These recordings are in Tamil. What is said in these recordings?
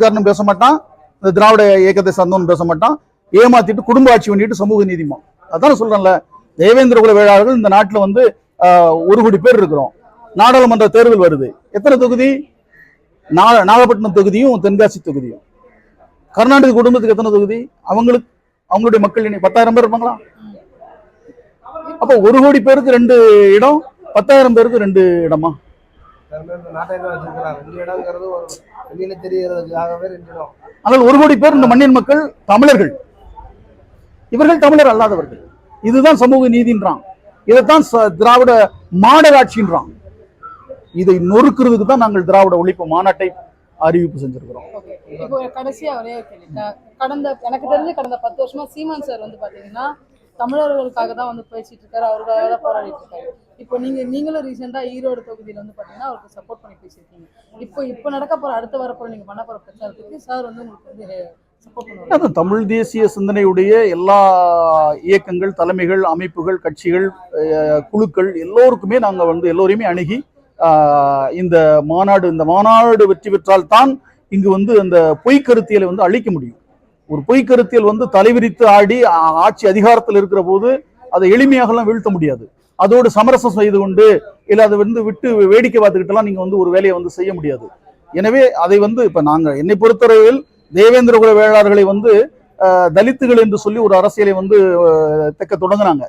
காரணம் பேச மாட்டான், இந்த திராவிட இயக்கத்தை சார்ந்தவன் பேச மாட்டான், ஏமாத்திட்டு குடும்ப ஆட்சி பண்ணிட்டு சமூக நீதிமா. அதான் சொல்றேன்ல, தேவேந்திர குல வேளாளர்கள் இந்த நாட்டுல வந்து 1 கோடி பேர் இருக்கிறோம். நாடாளுமன்ற தேர்தல் வருது. எத்தனை தொகுதி? நாகப்பட்டினம் தொகுதியும் தென்காசி தொகுதியும். கர்நாடக குடும்பத்துக்கு எத்தனை தொகுதி? அவங்களுடைய மக்கள் 10,000 பேர் இருப்பாங்களா? அப்ப 1 கோடி பேருக்கு 2 இடம், 10,000 பேருக்கு 2 இடமா? ஆனால் 1 கோடி பேர் இந்த மண்ணின் மக்கள் தமிழர்கள். இவர்கள் தமிழர் அல்லாதவர்கள். இதுதான் சமூக நீதின்றான். இதைத்தான் திராவிட மாடல் ஆட்சின்றான். இதை நொறுக்கிறதுக்கு தான் நாங்கள் திராவிட ஒழிப்பு மாநாட்டை அறிவிப்பு செஞ்சிருக்கிறோம். இப்போ கடைசியா ஒரே எனக்கு தெரிஞ்சு கடந்த 10 வருஷமா சீமான் சார் வந்து பாத்தீங்கன்னா தமிழர்களுக்காக தான் வந்து பேசிட்டு இருக்காரு, அவருக்காக போராடிட்டு இருக்காரு. இப்போ நீங்களும் ரீசெண்டா ஈரோடு தொகுதியில வந்து பாத்தீங்கன்னா அவருக்கு சப்போர்ட் பண்ணி பேசியிருக்கீங்க. இப்போ நடக்க போற அடுத்த வரப்போற நீங்க பண்ண போற பிரச்சாரத்துக்கு சார் வந்து உங்களுக்கு வந்து சப்போர்ட் பண்ணுவாங்க. தமிழ் தேசிய சிந்தனையுடைய எல்லா இயக்கங்கள், தலைமைகள், அமைப்புகள், கட்சிகள், குழுக்கள் எல்லோருக்குமே நாங்க வந்து எல்லோரையுமே அணுகி இந்த மாநாடு வெற்றி பெற்றால் தான் இங்கு வந்து அந்த பொய்க்கருத்தியலை வந்து அழிக்க முடியும். ஒரு பொய்க்கருத்தியல் வந்து தலைவிரித்து ஆடி ஆட்சி அதிகாரத்தில் இருக்கிற போது அதை எளிமையாகலாம் வீழ்த்த முடியாது. அதோடு சமரசம் செய்து கொண்டு இல்லை அதை வந்து விட்டு வேடிக்கை பார்த்துக்கிட்டலாம் நீங்க வந்து ஒரு வேலையை வந்து செய்ய முடியாது. எனவே அதை வந்து இப்ப நாங்க என்னை பொறுத்தவரையில் தேவேந்திர குல வேளாளர்களை வந்து தலித்துகள் என்று சொல்லி ஒரு அரசியலை வந்து தெக்க தொடங்கினாங்க.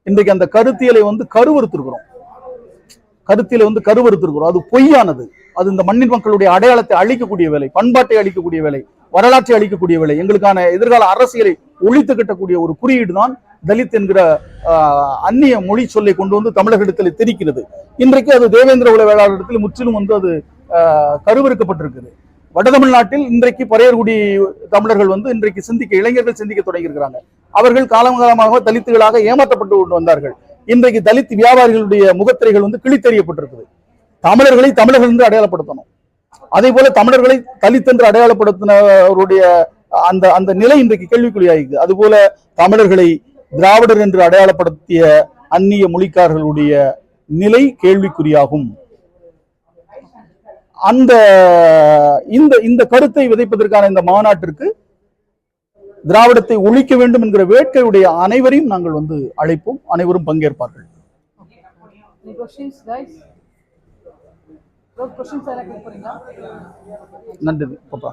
இன்றைக்கு அந்த கருத்தியலை வந்து கருவறுத்திருக்கிறோம். அது பொய்யானது. அது இந்த மண்ணின் மக்களுடைய அடையாளத்தை அழிக்கக்கூடிய வேலை, பண்பாட்டை அழிக்கக்கூடிய வேலை, வரலாற்றை அழிக்கக்கூடிய வேலை, எங்களுக்கான எதிர்கால அரசியலை ஒழித்து கட்டக்கூடிய ஒரு குறியீடு தான் தலித் என்கிற அந்நிய மொழி சொல்லை கொண்டு வந்து தமிழகத்தில் திரிக்கிறது. இன்றைக்கு அது தேவேந்திர குல வேளாளரிடத்தில் முற்றிலும் வந்து அது கருவறுக்கப்பட்டிருக்குது. வட தமிழ்நாட்டில் இன்றைக்கு பறையர்குடி தமிழர்கள் வந்து இன்றைக்கு இளைஞர்கள் சிந்திக்க தொடங்கி இருக்கிறாங்க. அவர்கள் காலகாலமாக தலித்துகளாக ஏமாற்றப்பட்டு கொண்டு வந்தார்கள். இன்றைக்கு தலித் வியாபாரிகளுடைய முகத்திரைகள் வந்து கிழித்தெறியப்பட்டிருக்குது. தமிழர்களை தமிழர்கள் என்று அடையாளப்படுத்தணும். அதே போல தமிழர்களை தலித் என்று அடையாளப்படுத்தினவருடைய அந்த நிலை இன்றைக்கு கேள்விக்குறியாயிருக்கு. அதுபோல தமிழர்களை திராவிடர் என்று அடையாளப்படுத்திய அந்நிய மொழிக்காரர்களுடைய நிலை கேள்விக்குறியாகும். இந்த கருத்தை விதைப்பதற்கான இந்த மாநாட்டிற்கு திராவிடத்தை ஒழிக்க வேண்டும் என்கிற வேட்கையுடைய அனைவரையும் நாங்கள் வந்து அழைப்போம். அனைவரும் பங்கேற்பார்கள். நன்றி பாப்பா.